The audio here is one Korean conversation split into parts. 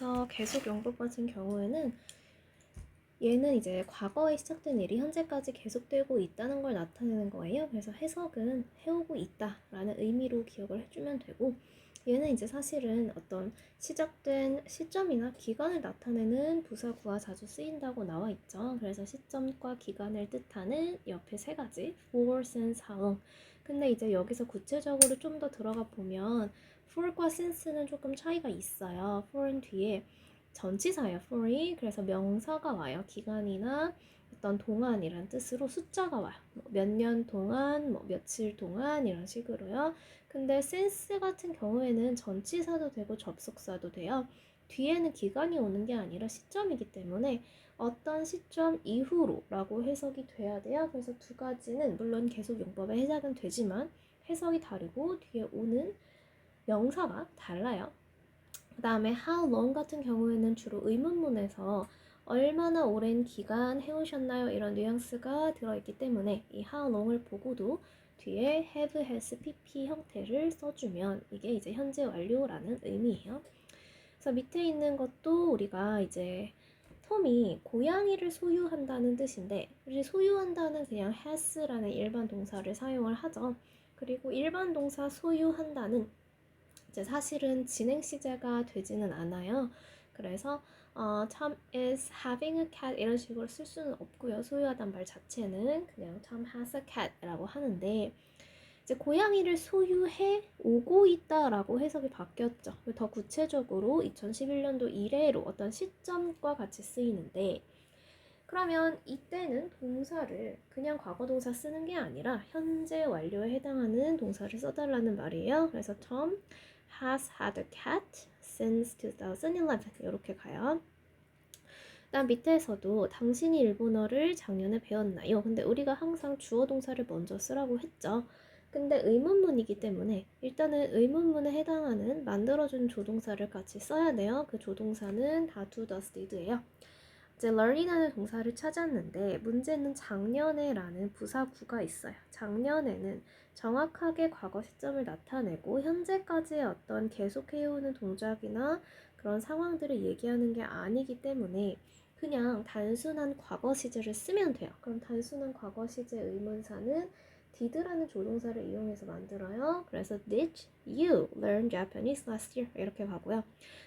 그래서 계속 용법 같은 경우에는 얘는 이제 과거에 시작된 일이 현재까지 계속되고 있다는 걸 나타내는 거예요. 그래서 해석은 해오고 있다라는 의미로 기억을 해주면 되고, 얘는 이제 사실은 어떤 시작된 시점이나 기간을 나타내는 부사구가 자주 쓰인다고 나와 있죠. 그래서 시점과 기간을 뜻하는 옆에 세 가지 for, since, how long. 근데 이제 여기서 구체적으로 좀 더 들어가 보면 for과 since는 조금 차이가 있어요. for은 뒤에 전치사예요. for이. 그래서 명사가 와요. 기간이나 어떤 동안이란 뜻으로 숫자가 와요. 몇 년 동안, 며칠 동안 이런 식으로요. 근데 since 같은 경우에는 전치사도 되고 접속사도 돼요. 뒤에는 기간이 오는 게 아니라 시점이기 때문에 어떤 시점 이후로 라고 해석이 돼야 돼요. 그래서 두 가지는 물론 계속 용법에 해석은 되지만 해석이 다르고 뒤에 오는 명사가 달라요. 그 다음에 how long 같은 경우에는 주로 의문문에서 얼마나 오랜 기간 해오셨나요? 이런 뉘앙스가 들어있기 때문에 이 how long을 보고도 뒤에 have, has, pp 형태를 써주면 이게 이제 현재 완료라는 의미예요. 그래서 밑에 있는 것도 우리가 이제 톰이 고양이를 소유한다는 뜻인데, 소유한다는 그냥 has라는 일반 동사를 사용을 하죠. 그리고 일반 동사 소유한다는 이제 사실은 진행 시제가 되지는 않아요. 그래서 Tom is having a cat 이런 식으로 쓸 수는 없고요. 소유하다는 말 자체는 그냥 Tom has a cat라고 하는데, 이제 고양이를 소유해 오고 있다라고 해석이 바뀌었죠. 더 구체적으로 2011년도 이래로 어떤 시점과 같이 쓰이는데, 그러면 이때는 동사를 그냥 과거 동사 쓰는 게 아니라 현재 완료에 해당하는 동사를 써달라는 말이에요. 그래서 Tom has had a cat since 2011 이렇게 가요. 그다음 밑에서도 당신이 일본어를 작년에 배웠나요? 근데 우리가 항상 주어 동사를 먼저 쓰라고 했죠. 근데 의문문이기 때문에 일단은 의문문에 해당하는 만들어준 조동사를 같이 써야 돼요. 그 조동사는 다 do, does, did예요. 이제 learn이라는 동사를 찾았는데 문제는 작년에 라는 부사구가 있어요. 작년에는 정확하게 과거 시점을 나타내고 현재까지의 어떤 계속해오는 동작이나 그런 상황들을 얘기하는 게 아니기 때문에 그냥 단순한 과거 시제를 쓰면 돼요. 그럼 단순한 과거 시제 의문사는 did라는 조동사를 이용해서 만들어요. 그래서 did you learn Japanese last year? 이렇게 가고요.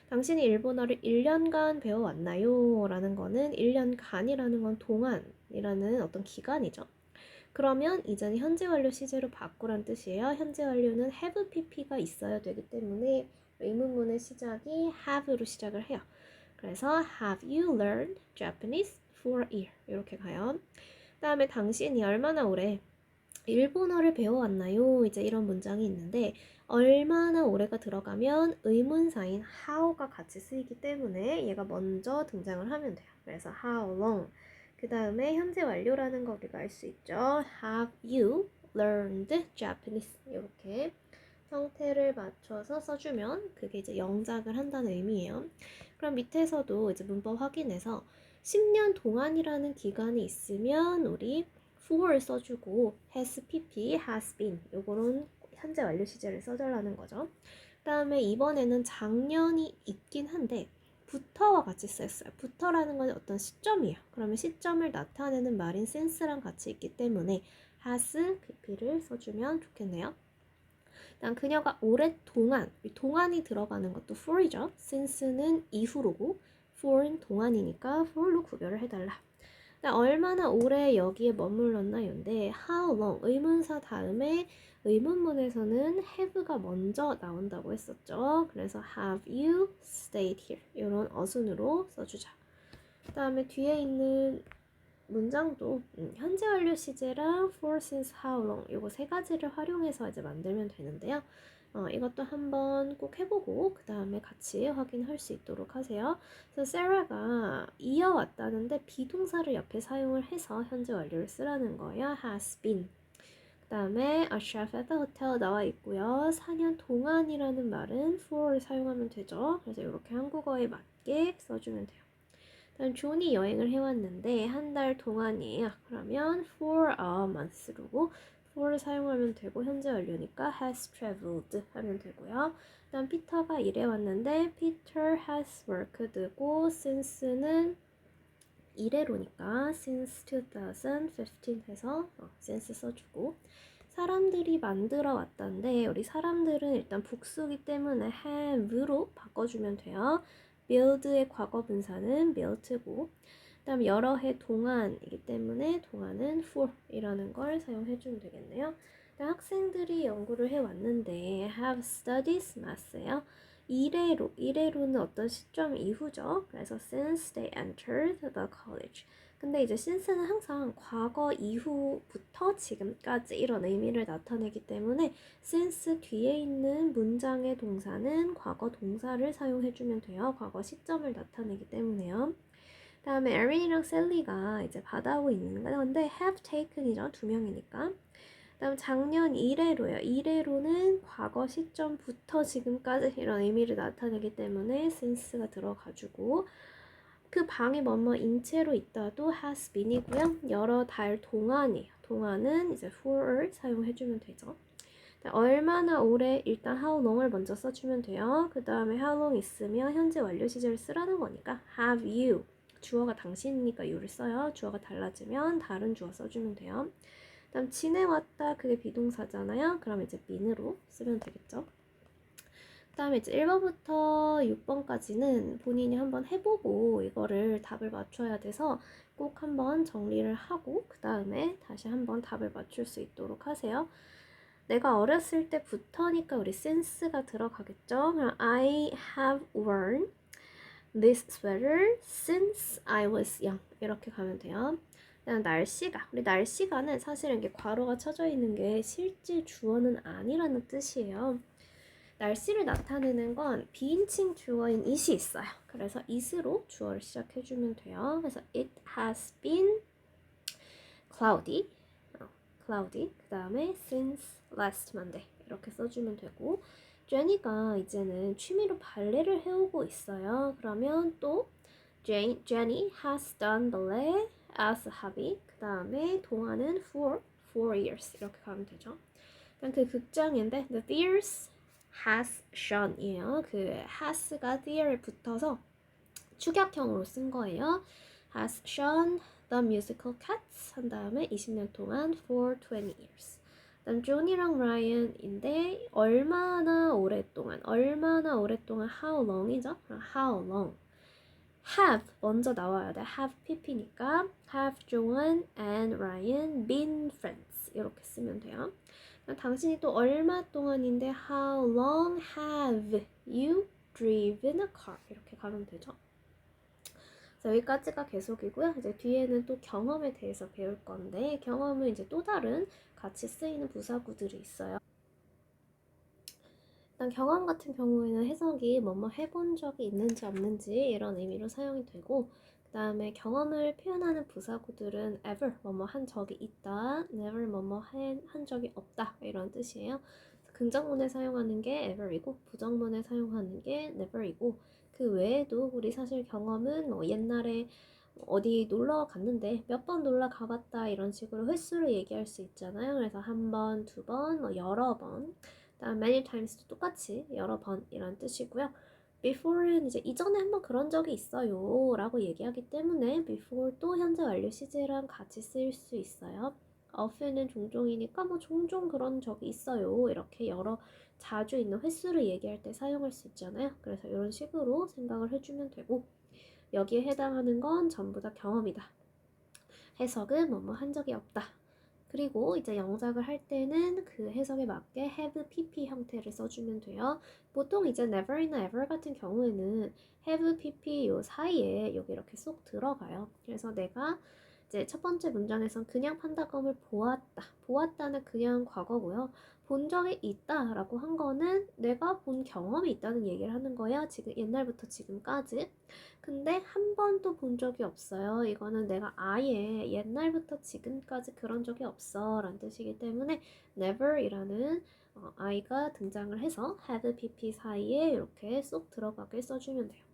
당신이 일본어를 1년간 배워왔나요? 라는 거는 1년간이라는 건 동안이라는 어떤 기간이죠. 그러면 이제는 현재 완료 시제로 바꾸란 뜻이에요. 현재 완료는 have pp가 있어야 되기 때문에 의문문의 시작이 have로 시작을 해요. 그래서 have you learned Japanese for a year? 이렇게 가요. 그 다음에 당신이 얼마나 오래 일본어를 배워왔나요? 이제 이런 문장이 있는데 얼마나 오래가 들어가면 의문사인 how가 같이 쓰이기 때문에 얘가 먼저 등장을 하면 돼요. 그래서 how long. 그 다음에 현재 완료라는 거 우리가 알 수 있죠. Have you learned Japanese? 이렇게 형태를 맞춰서 써주면 그게 이제 영작을 한다는 의미예요. 그럼 밑에서도 이제 문법 확인해서 10년 동안이라는 기간이 있으면 우리 for를 써주고 has pp, has been 요거는 현재 완료 시제를 써달라는 거죠. 그 다음에 이번에는 작년이 있긴 한데 부터와 같이 쓰였어요. 부터라는 건 어떤 시점이에요. 그러면 시점을 나타내는 말인 since랑 같이 있기 때문에 has pp를 써주면 좋겠네요. 일단 그녀가 오랫동안, 동안이 들어가는 것도 for이죠. since는 이후로고 for은 동안이니까 for로 구별을 해달라. 얼마나 오래 여기에 머물렀나요인데 how long 의문사 다음에 의문문에서는 have가 먼저 나온다고 했었죠. 그래서 have you stayed here 이런 어순으로 써주자. 그 다음에 뒤에 있는 문장도 현재 완료 시제랑 for, since, how long 이거 세 가지를 활용해서 이제 만들면 되는데요. 이것도 한번 꼭 해보고 그 다음에 같이 확인할 수 있도록 하세요. 그래서 세라가 이어왔다는데 비동사를 옆에 사용을 해서 현재 완료를 쓰라는 거예요. has been. 그 다음에 a chef at the hotel 나와 있고요. 4년 동안이라는 말은 for를 사용하면 되죠. 그래서 이렇게 한국어에 맞게 써주면 돼요. 다음 존이 여행을 해왔는데 한 달 동안이에요. 그러면 for a month로 for를 사용하면 되고 현재 완료니까 has traveled 하면 되고요. 일단 피터가 일해 왔는데 Peter has worked고 since는 이래로니까 since 2015 해서 since 써주고 사람들이 만들어 왔다는데 우리 사람들은 일단 복수기 때문에 have로 바꿔주면 돼요. build의 과거 분사는 built고 그다음 여러 해 동안이기 때문에 동안은 for 이라는 걸 사용해주면 되겠네요. 학생들이 연구를 해왔는데 have studied math예요. 이래로는 어떤 시점 이후죠. 그래서 since they entered the college. 근데 이제 since는 항상 과거 이후부터 지금까지 이런 의미를 나타내기 때문에 since 뒤에 있는 문장의 동사는 과거 동사를 사용해주면 돼요. 과거 시점을 나타내기 때문에요. 다음에 에린이랑 셀리가 이제 받아오고 있는 건데 have taken이죠. 두 명이니까. 다음 작년 이래로요. 이래로는 과거 시점부터 지금까지 이런 의미를 나타내기 때문에 since가 들어가지고 그 방에 뭐뭐 인체로 있다도 has been이고요. 여러 달 동안이에요. 동안은 이제 for를 사용해주면 되죠. 얼마나 오래 일단 how long을 먼저 써주면 돼요. 그 다음에 how long 있으면 현재 완료 시제를 쓰라는 거니까 have you 주어가 당신이니까 you를 써요. 주어가 달라지면 다른 주어 써주면 돼요. 다음 지내왔다 그게 비동사잖아요. 그럼 이제 been으로 쓰면 되겠죠. 그 다음에 이제 1번부터 6번까지는 본인이 한번 해보고 이거를 답을 맞춰야 돼서 꼭 한번 정리를 하고 그 다음에 다시 한번 답을 맞출 수 있도록 하세요. 내가 어렸을 때부터니까 우리 since가 들어가겠죠. 그럼 I have worn this sweater since I was young 이렇게 가면 돼요. 그다음 날씨가 우리 날씨가는 사실은 이게 괄호가 쳐져 있는 게 실제 주어는 아니라는 뜻이에요. 날씨를 나타내는 건 비인칭 주어인 it이 있어요. 그래서 it으로 주어를 시작해주면 돼요. 그래서 it has been cloudy, cloudy. 그 다음에 since last Monday 이렇게 써주면 되고 제니가 이제는 취미로 발레를 해오고 있어요. 그러면 또 Jenny has done ballet as a hobby. 그 다음에 동화는 for 4 years 이렇게 가면 되죠. 일단 그 극장인데 the theatres has shown이에요. 그 has가 there에 붙어서 축약형으로 쓴 거예요. has shown the musical Cats 한 다음에 20년 동안 for 20 years. 그다음 존이랑 라이언인데 얼마나 오랫동안 how long이죠? how long have 먼저 나와야 돼. have pp니까 have John and Ryan been friends 이렇게 쓰면 돼요. 당신이 또 얼마 동안인데 how long have you driven a car 이렇게 가면 되죠. 여기까지가 계속이고요. 이제 뒤에는 또 경험에 대해서 배울 건데 경험은 이제 또 다른 같이 쓰이는 부사구들이 있어요. 일단 경험 같은 경우에는 해석이 뭐뭐 해본 적이 있는지 없는지 이런 의미로 사용이 되고 그 다음에 경험을 표현하는 부사구들은 ever 뭐뭐 한 적이 있다, never 뭐뭐 한 적이 없다 이런 뜻이에요. 긍정문에 사용하는 게 ever이고 부정문에 사용하는 게 never이고 그 외에도 우리 사실 경험은 뭐 옛날에 어디 놀러 갔는데 몇 번 놀러 가봤다 이런 식으로 횟수를 얘기할 수 있잖아요. 그래서 한 번, 두 번, 뭐 여러 번 다음 many times도 똑같이 여러 번이란 뜻이고요. before는 이제 이전에 한번 그런 적이 있어요 라고 얘기하기 때문에 before 또 현재 완료 시제랑 같이 쓰일 수 있어요. often은 종종이니까 뭐 종종 그런 적이 있어요 이렇게 여러 자주 있는 횟수를 얘기할 때 사용할 수 있잖아요. 그래서 이런 식으로 생각을 해주면 되고 여기에 해당하는 건 전부 다 경험이다. 해석은 뭐뭐 한 적이 없다. 그리고 이제 영작을 할 때는 그 해석에 맞게 have pp 형태를 써주면 돼요. 보통 이제 never이나 ever 같은 경우에는 have pp 요 사이에 여기 이렇게 쏙 들어가요. 그래서 내가 이제 첫 번째 문장에선 그냥 판다검을 보았다. 보았다는 그냥 과거고요. 본 적이 있다 라고 한 거는 내가 본 경험이 있다는 얘기를 하는 거야. 지금 옛날부터 지금까지. 근데 한 번도 본 적이 없어요. 이거는 내가 아예 옛날부터 지금까지 그런 적이 없어 라는 뜻이기 때문에 never 이라는 I가 등장을 해서 have pp 사이에 이렇게 쏙 들어가게 써주면 돼요.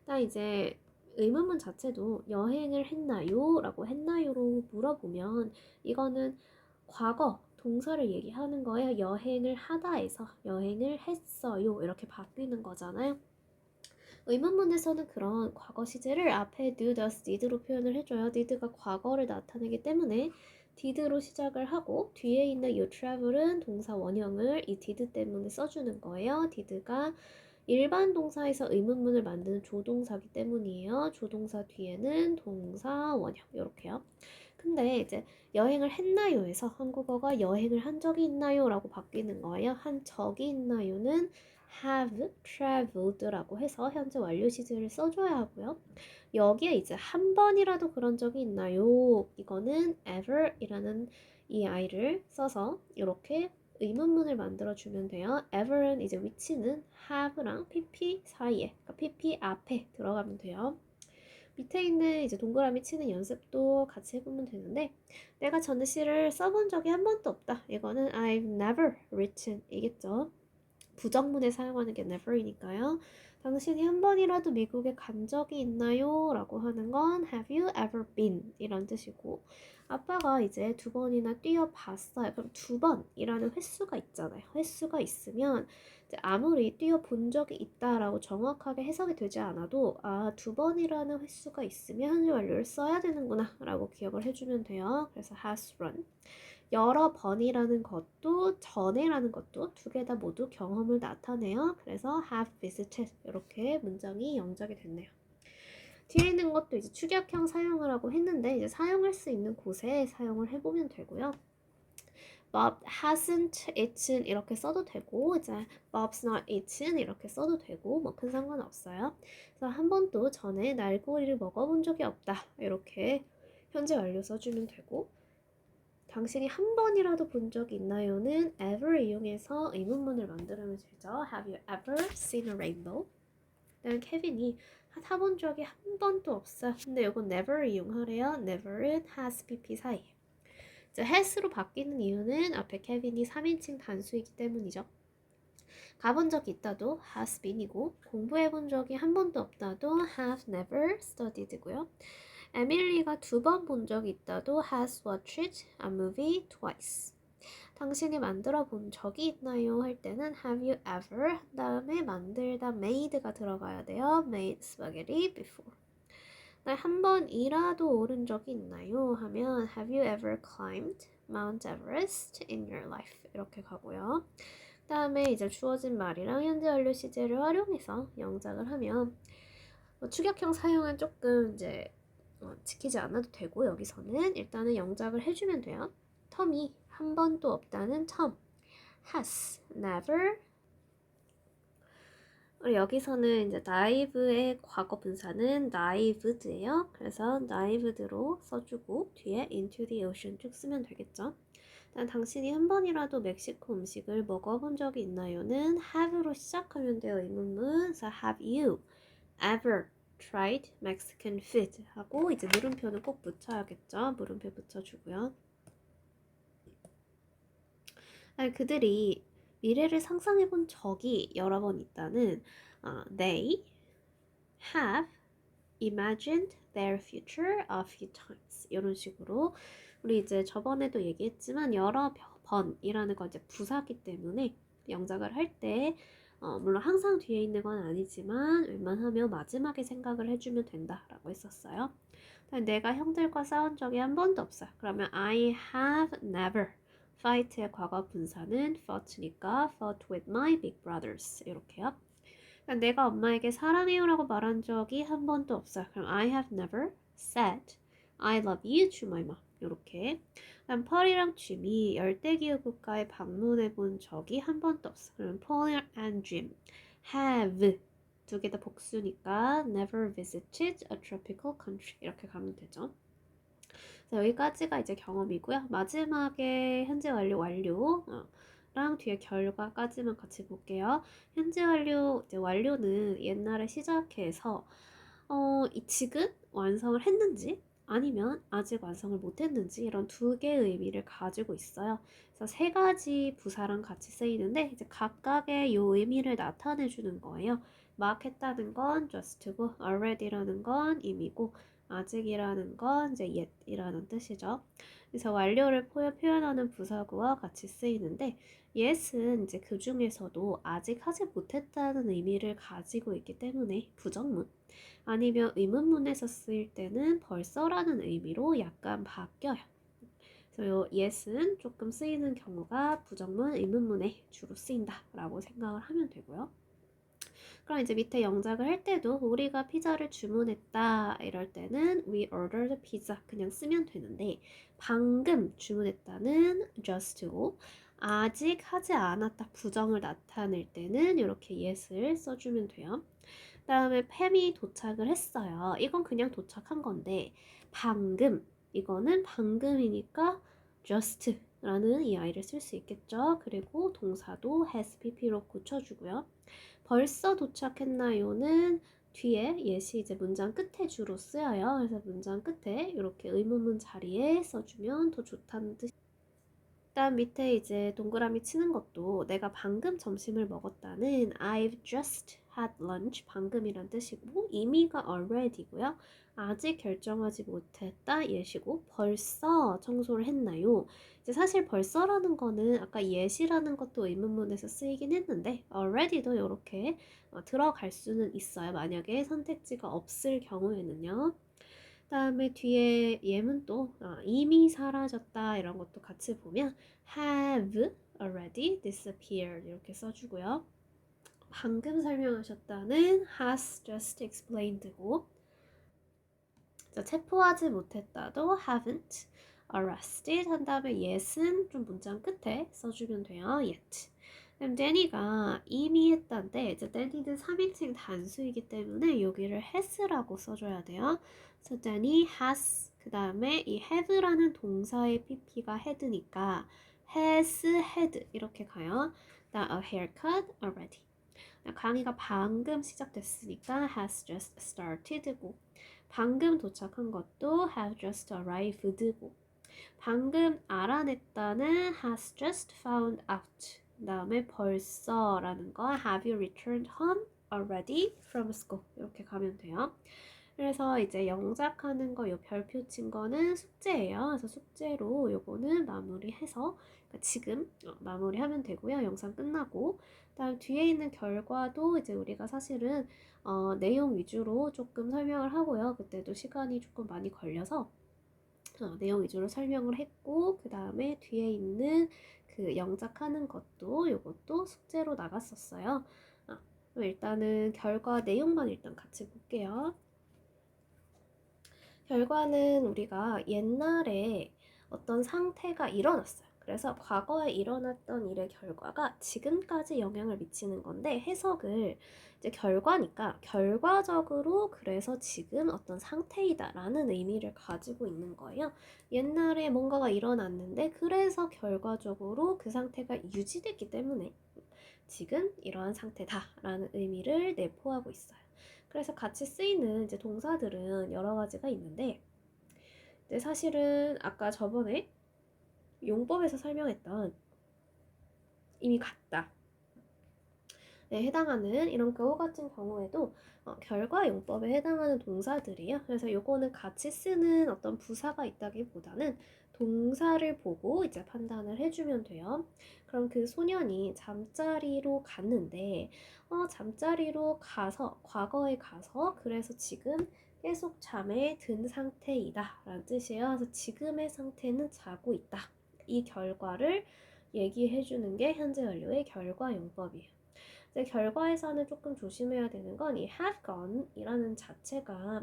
딱 이제 의문문 자체도 여행을 했나요? 라고 했나요?로 물어보면 이거는 과거 동사를 얘기하는 거예요. 여행을 하다에서 여행을 했어요. 이렇게 바뀌는 거잖아요. 의문문에서는 그런 과거 시제를 앞에 do, does, did로 표현을 해줘요. did가 과거를 나타내기 때문에 did로 시작을 하고 뒤에 있는 you travel은 동사 원형을 이 did 때문에 써주는 거예요. did가 일반 동사에서 의문문을 만드는 조동사기 때문이에요. 조동사 뒤에는 동사 원형 이렇게요. 근데 이제 여행을 했나요에서 한국어가 여행을 한 적이 있나요? 라고 바뀌는 거예요. 한 적이 있나요는 have traveled 라고 해서 현재 완료 시제를 써줘야 하고요. 여기에 이제 한 번이라도 그런 적이 있나요? 이거는 ever 이라는 이 I를 써서 이렇게 의문문을 만들어주면 돼요. ever은 이제 위치는 have랑 pp 사이에, 그러니까 pp 앞에 들어가면 돼요. 밑에 있는 이제 동그라미 치는 연습도 같이 해보면 되는데 내가 전에 시를 써본 적이 한 번도 없다. 이거는 I've never written 이겠죠. 부정문에 사용하는 게 never이니까요. 당신이 한 번이라도 미국에 간 적이 있나요? 라고 하는 건 have you ever been 이런 뜻이고 아빠가 이제 2번이나 뛰어봤어요. 그럼 2번이라는 횟수가 있잖아요. 횟수가 있으면 이제 아무리 뛰어본 적이 있다라고 정확하게 해석이 되지 않아도 2번이라는 횟수가 있으면 현재 완료를 써야 되는구나 라고 기억을 해주면 돼요. 그래서 has run 여러 번이라는 것도 전에라는 것도 두 개 다 모두 경험을 나타내요. 그래서 have visited 이렇게 문장이 영작이 됐네요. 뒤에 있는 것도 이제 축약형 사용을 하고 했는데 이제 사용할 수 있는 곳에 사용을 해보면 되고요. Bob hasn't eaten 이렇게 써도 되고 이제 Bob's not eaten 이렇게 써도 되고 뭐 큰 상관없어요. 그래서 한 번도 전에 날고기를 먹어본 적이 없다 이렇게 현재 완료 써주면 되고 당신이 한 번이라도 본 적이 있나요는 ever 이용해서 의문문을 만들면 되죠. Have you ever seen a rainbow? 그다음 케빈이 타본 적이 한 번도 없어. 근데 이건 never 이용하래요. never은 has, pp 사이. 이제 has로 바뀌는 이유는 앞에 케빈이 3인칭 단수이기 때문이죠. 가본 적이 있다도 has been이고 공부해본 적이 한 번도 없다도 have never studied고요. 에밀리가 2번 본 적이 있다도 has watched a movie twice. 당신이 만들어 본 적이 있나요? 할 때는 have you ever 한 다음에 만들다 made가 들어가야 돼요. made spaghetti before. 한 번이라도 오른 적이 있나요? 하면 have you ever climbed Mount Everest in your life? 이렇게 가고요. 그 다음에 이제 주어진 말이랑 현재 완료 시제를 활용해서 영작을 하면 축약형 사용은 조금 이제 지키지 않아도 되고 여기서는 일단은 영작을 해주면 돼요. 텀이 한 번도 없다는 텀 has, never 여기서는 이제 naive의 과거 분사는 naived예요. 그래서 naived로 써주고 뒤에 into the ocean 쭉 쓰면 되겠죠. 일단 당신이 한 번이라도 멕시코 음식을 먹어본 적이 있나요는 have로 시작하면 돼요. 의문문. 그래서 have you ever tried Mexican food? 하고 이제 물음표는 꼭 붙여야겠죠. 물음표 붙여주고요. 그들이 미래를 상상해 본 적이 여러 번 있다는 they have imagined their future a few times 이런 식으로 우리 이제 저번에도 얘기했지만 여러 번이라는 건 이제 부사기 때문에 영작을 할 때 물론 항상 뒤에 있는 건 아니지만 웬만하면 마지막에 생각을 해주면 된다라고 했었어요. 내가 형들과 싸운 적이 한 번도 없어요. 그러면 I have never fight의 과거 분사는 fought니까 fought with my big brothers 이렇게요. 내가 엄마에게 사랑해요라고 말한 적이 한 번도 없어요. 그럼 I have never said I love you to my mom 이렇게. 그럼 펄이랑 짐이 열대기후 국가에 방문해 본 적이 한 번도 없어. 그럼 Paul and Jim have 두 개 다 복수니까 never visited a tropical country 이렇게 가면 되죠. 여기까지가 이제 경험이고요. 마지막에 현재 완료랑 뒤에 결과까지만 같이 볼게요. 현재 완료, 이제 완료는 옛날에 시작해서 지금 완성을 했는지 아니면 아직 완성을 못했는지 이런 두 개의 의미를 가지고 있어요. 그래서 세 가지 부사랑 같이 쓰이는데 이제 각각의 이 의미를 나타내 주는 거예요. 막 했다는 건 just고 already라는 건 임이고 아직이라는 건 이제 yet이라는 뜻이죠. 그래서 완료를 표현하는 부사구와 같이 쓰이는데 yes은 이제 그 중에서도 아직 하지 못했다는 의미를 가지고 있기 때문에 부정문 아니면 의문문에서 쓰일 때는 벌써라는 의미로 약간 바뀌어요. 그래서 요 yes는 조금 쓰이는 경우가 부정문, 의문문에 주로 쓰인다라고 생각을 하면 되고요. 그럼 이제 밑에 영작을 할 때도 우리가 피자를 주문했다 이럴 때는 we ordered pizza 그냥 쓰면 되는데 방금 주문했다는 just고 아직 하지 않았다 부정을 나타낼 때는 이렇게 yes를 써주면 돼요. 다음에 팸이 도착을 했어요. 이건 그냥 도착한 건데 방금 이거는 방금이니까 just라는 EI를 쓸 수 있겠죠. 그리고 동사도 has pp로 고쳐주고요. 벌써 도착했나요는 뒤에 예시 이제 문장 끝에 주로 쓰여요. 그래서 문장 끝에 이렇게 의문문 자리에 써주면 더 좋다는 뜻. 일단 밑에 이제 동그라미 치는 것도 내가 방금 점심을 먹었다는 I've just had lunch 방금이란 뜻이고 이미가 already고요. 아직 결정하지 못했다 예시고 벌써 청소를 했나요? 이제 사실 벌써라는 거는 아까 예시라는 것도 의문문에서 쓰이긴 했는데 already도 이렇게 들어갈 수는 있어요. 만약에 선택지가 없을 경우에는요. 다음에 뒤에 예문도 이미 사라졌다 이런 것도 같이 보면 have already disappeared 이렇게 써주고요. 방금 설명하셨다는 has just explained고 체포하지 못했다도 haven't arrested 한 다음에 yet은 좀 문장 끝에 써주면 돼요. yet. 그럼 Danny가 이미 했다인데 이제 Danny는 3인칭 단수이기 때문에 여기를 has라고 써줘야 돼요. 그래서 Danny has 그 다음에 이 have라는 동사의 pp가 had니까 has had 이렇게 가요. 나 a haircut already. 강의가 방금 시작됐으니까 has just started고 방금 도착한 것도 have just arrived고 방금 알아냈다는 has just found out 그 다음에 벌써라는 거 have you returned home already from school 이렇게 가면 돼요. 그래서 이제 영작하는 거 요 별표 친 거는 숙제예요. 그래서 숙제로 요거는 마무리해서 그러니까 지금 마무리하면 되고요. 영상 끝나고 다음 뒤에 있는 결과도 이제 우리가 사실은 내용 위주로 조금 설명을 하고요. 그때도 시간이 조금 많이 걸려서 내용 위주로 설명을 했고 그 다음에 뒤에 있는 그 영작하는 것도 요것도 숙제로 나갔었어요. 그럼 일단은 결과 내용만 일단 같이 볼게요. 결과는 우리가 옛날에 어떤 상태가 일어났어요. 그래서 과거에 일어났던 일의 결과가 지금까지 영향을 미치는 건데 해석을 이제 결과니까 결과적으로 그래서 지금 어떤 상태이다 라는 의미를 가지고 있는 거예요. 옛날에 뭔가가 일어났는데 그래서 결과적으로 그 상태가 유지됐기 때문에 지금 이러한 상태다 라는 의미를 내포하고 있어요. 그래서 같이 쓰이는 이제 동사들은 여러 가지가 있는데 근데 사실은 아까 저번에 용법에서 설명했던 이미 갔다 에 해당하는 이런 경우 같은 경우에도 결과 용법에 해당하는 동사들이에요. 그래서 요거는 같이 쓰는 어떤 부사가 있다기보다는 동사를 보고 이제 판단을 해주면 돼요. 그럼 그 소년이 잠자리로 갔는데 잠자리로 가서 과거에 가서 그래서 지금 계속 잠에 든 상태이다 라는 뜻이에요. 그래서 지금의 상태는 자고 있다. 이 결과를 얘기해 주는 게 현재 완료의 결과 용법이에요. 이제 결과에서는 조금 조심해야 되는 건 이 have gone 이라는 자체가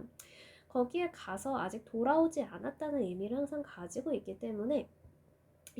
거기에 가서 아직 돌아오지 않았다는 의미를 항상 가지고 있기 때문에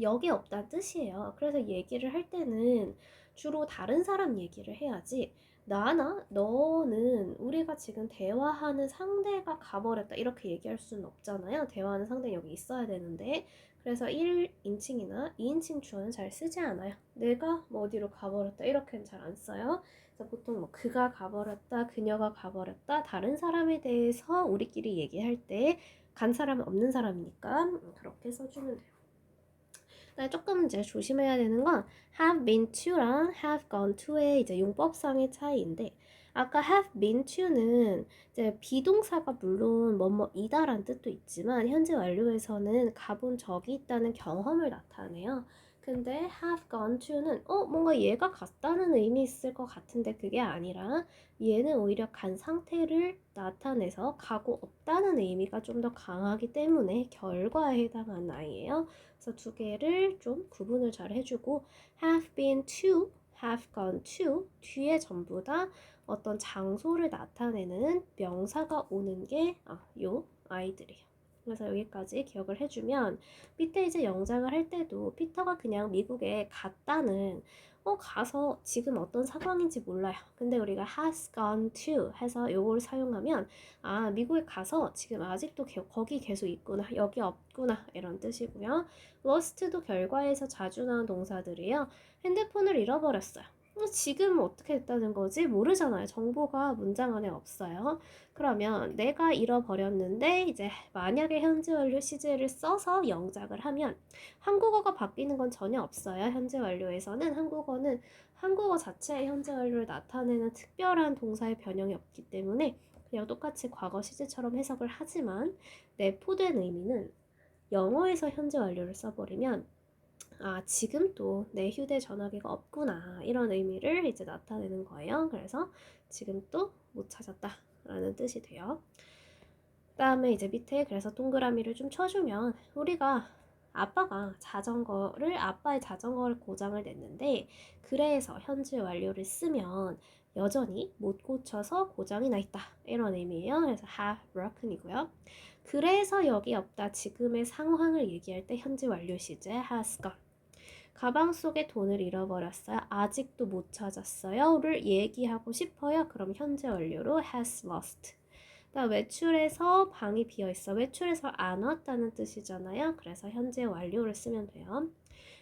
여기 없다는 뜻이에요. 그래서 얘기를 할 때는 주로 다른 사람 얘기를 해야지 나나 너는 우리가 지금 대화하는 상대가 가버렸다 이렇게 얘기할 수는 없잖아요. 대화하는 상대는 여기 있어야 되는데 그래서 1인칭이나 2인칭 주어는 잘 쓰지 않아요. 내가 뭐 어디로 가버렸다 이렇게는 잘 안 써요. 그래서 보통 뭐 그가 가버렸다, 그녀가 가버렸다 다른 사람에 대해서 우리끼리 얘기할 때 간 사람은 없는 사람이니까 그렇게 써주면 돼요. 조금 이제 조심해야 되는 건 have been to랑 have gone to의 이제 용법상의 차이인데 아까 have been to는 이제 비동사가 물론 뭐뭐이다라는 뜻도 있지만 현재 완료에서는 가본 적이 있다는 경험을 나타내요. 근데 have gone to는 뭔가 얘가 갔다는 의미 있을 것 같은데 그게 아니라 얘는 오히려 간 상태를 나타내서 가고 없다는 의미가 좀 더 강하기 때문에 결과에 해당하는 아이예요. 그래서 두 개를 좀 구분을 잘 해주고 have been to, have gone to 뒤에 전부 다 어떤 장소를 나타내는 명사가 오는 게 요 아이들이에요. 그래서 여기까지 기억을 해주면 밑에 이제 영작을 할 때도 피터가 그냥 미국에 갔다는 가서 지금 어떤 상황인지 몰라요. 근데 우리가 has gone to 해서 요걸 사용하면 미국에 가서 지금 아직도 거기 계속 있구나, 여기 없구나 이런 뜻이고요. lost도 결과에서 자주 나온 동사들이에요. 핸드폰을 잃어버렸어요. 지금 어떻게 됐다는 거지? 모르잖아요. 정보가 문장 안에 없어요. 그러면 내가 잃어버렸는데 이제 만약에 현재 완료 시제를 써서 영작을 하면 한국어가 바뀌는 건 전혀 없어요. 현재 완료에서는 한국어는 한국어 자체의 현재 완료를 나타내는 특별한 동사의 변형이 없기 때문에 그냥 똑같이 과거 시제처럼 해석을 하지만 내포된 의미는 영어에서 현재 완료를 써버리면 지금 또 내 휴대전화기가 없구나 이런 의미를 이제 나타내는 거예요. 그래서 지금 또 못 찾았다 라는 뜻이 돼요. 그 다음에 이제 밑에 그래서 동그라미를 좀 쳐주면 우리가 아빠의 자전거를 고장을 냈는데 그래서 현재 완료를 쓰면 여전히 못 고쳐서 고장이 나 있다 이런 의미예요. 그래서 have broken이고요. 그래서 여기 없다 지금의 상황을 얘기할 때 현재 완료 시제 has gone. 가방 속에 돈을 잃어버렸어요. 아직도 못 찾았어요.를 얘기하고 싶어요. 그럼 현재 완료로 has lost. 외출해서 방이 비어있어. 외출해서 안 왔다는 뜻이잖아요. 그래서 현재 완료를 쓰면 돼요.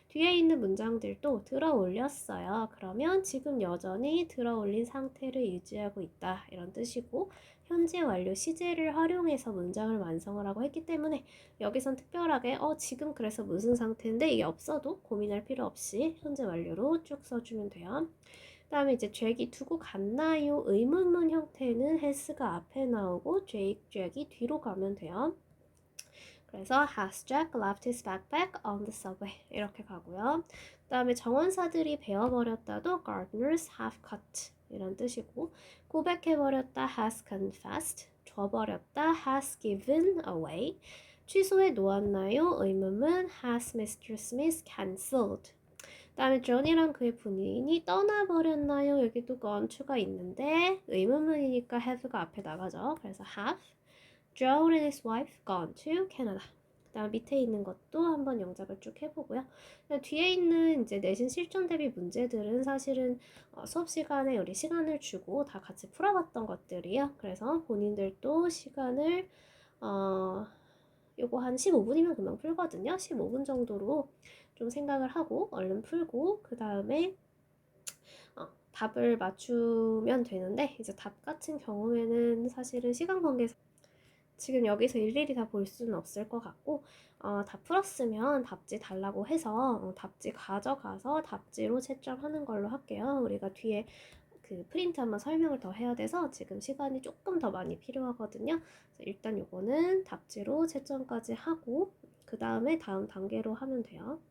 뒤에 있는 문장들도 들어 올렸어요. 그러면 지금 여전히 들어 올린 상태를 유지하고 있다. 이런 뜻이고 현재 완료 시제를 활용해서 문장을 완성을 하고 했기 때문에 여기선 특별하게 지금 그래서 무슨 상태인데 이게 없어도 고민할 필요 없이 현재 완료로 쭉 써주면 돼요. 그 다음에 이제 잭이 두고 갔나요? 의문문 형태는 has가 앞에 나오고 잭이 뒤로 가면 돼요. 그래서 has Jack left his backpack on the subway 이렇게 가고요. 그 다음에 정원사들이 베어버렸다도 gardeners have cut 이런 뜻이고 고백해버렸다 has confessed, 줘버렸다 has given away, 취소해 놓았나요? 의문문 has Mr. Smith cancelled. 그 다음에 존이랑 그의 부인이 떠나버렸나요? 여기도 gone to가 있는데 의문문이니까 have가 앞에 나가죠. 그래서 have Joe and his wife gone to Canada. 그다음 밑에 있는 것도 한번 영작을 쭉 해보고요. 뒤에 있는 이제 내신 실전 대비 문제들은 사실은 수업 시간에 우리 시간을 주고 다 같이 풀어봤던 것들이요. 그래서 본인들도 시간을 요거 한 15분이면 금방 풀거든요. 15분 정도로 좀 생각을 하고 얼른 풀고 그 다음에 답을 맞추면 되는데 이제 답 같은 경우에는 사실은 시간 관계상 지금 여기서 일일이 다 볼 수는 없을 것 같고 다 풀었으면 답지 달라고 해서 답지 가져가서 답지로 채점하는 걸로 할게요. 우리가 뒤에 그 프린트 한번 설명을 더 해야 돼서 지금 시간이 조금 더 많이 필요하거든요. 일단 요거는 답지로 채점까지 하고 그 다음에 다음 단계로 하면 돼요.